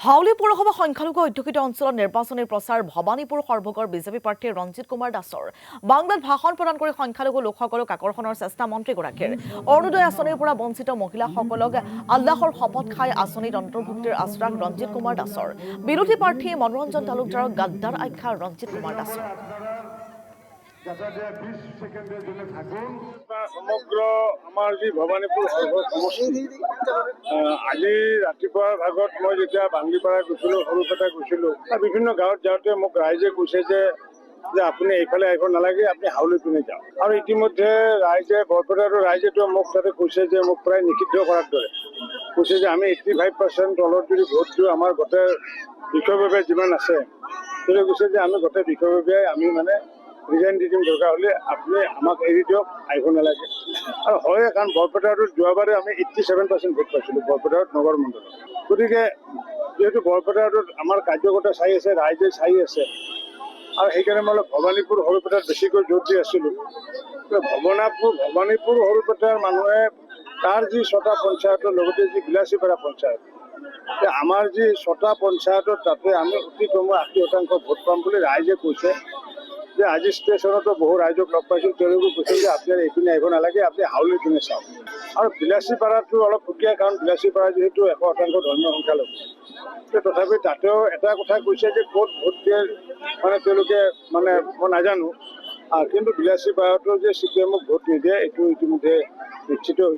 হাউলী পৌৰসভা সংখ্যালঘু অধ্যুষিত অঞ্চলত নিৰ্বাচনী প্ৰচাৰ ভৱানীপুৰ সৰ্বগড় বিজেপি প্ৰাৰ্থী ৰঞ্জিত কুমাৰ দাসৰ বাংলাত ভাষণ প্ৰদান কৰি সংখ্যালঘু লোকসকলক আকৰ্ষণৰ চেষ্টা মন্ত্ৰীগৰাকীৰ অৰুণোদয় আঁচনিৰ পৰা বঞ্চিত মহিলাসকলক আল্লাহৰ শপত খাই আঁচনিত অন্তৰ্ভুক্তিৰ আশ্বাস ৰঞ্জিত কুমাৰ দাসৰ বিৰোধী প্ৰাৰ্থী মনোৰঞ্জন তালুকদাৰক গাদ্দাৰ আখ্যা ৰঞ্জিত কুমাৰ দাসৰ সমগ্ৰ আমাৰ যি ভৱানীপুৰ সমষ্টি আজি ৰাতিপুৱাৰ ভাগত মই যেতিয়া বাংলিপাৰা গৈছিলোঁ সৰুপেটা গৈছিলোঁ বিভিন্ন গাঁৱত যাওঁতে মোক ৰাইজে কৈছে যে আপুনি এইফালে আহিব নালাগে, আপুনি হাউলী পিনে যাওক। আৰু ইতিমধ্যে ৰাইজে বৰপেটাৰ ৰাইজেতো মোক তাতে কৈছে যে মোক প্ৰায় নিষিদ্ধ কৰাৰ দৰে কৈছে যে আমি 85% তলত যদি ভোট দিওঁ আমাৰ গোটেই বিষয়ভাৱে যিমান আছে তেওঁ কৈছে যে আমি গোটেই বিষয়ভাৱে আমি মানে ৰিজাইন দি দিম, দৰকাৰ হ'লে আপুনি আমাক এৰি দিয়ক, আহিব নালাগে। আৰু হয়, কাৰণ বৰপেটাটোত যোৱাবাৰে আমি 87% ভোট পাইছিলোঁ বৰপেটাত নগৰ মণ্ডলত। গতিকে যিহেতু বৰপেটাটোত আমাৰ কাৰ্যকৰ্তা চাই আছে, ৰাইজে চাই আছে, আৰু সেইকাৰণে মই অলপ ভৱানীপুৰ সৰুপেটাত বেছিকৈ জোৰ দি আছিলোঁ। ভৱানীপুৰ সৰুপেটাৰ মানুহে তাৰ যি 6টা পঞ্চায়তৰ লগতে যি বিলাচীপাৰা পঞ্চায়ত, আমাৰ যি 6টা পঞ্চায়তত তাতে আমি অতি কমেও 80% ভোট পাম বুলি ৰাইজে কৈছে। যে আজি ষ্টেচনতো বহু ৰাইজক লগ পাইছিল, তেওঁলোকে কৈছে যে আপোনাৰ এইপিনে আহিব নালাগে, আপুনি হাউলী পিনে চাওক। আৰু বিলাচীপাৰাটো অলপ সুকীয়া, কাৰণ বিলাচীপাৰা যিহেতু 100% ধৰ্মীয় সংখ্যালঘু, তথাপি তাতেও এটা কথা কৈছে যে ক'ত ভোট দিয়ে মানে তেওঁলোকে মানে মই নাজানো, কিন্তু বিলাচীপাৰাতো যে CPM ভোট নিদিয়ে এইটো ইতিমধ্যে নিশ্চিত হৈছে।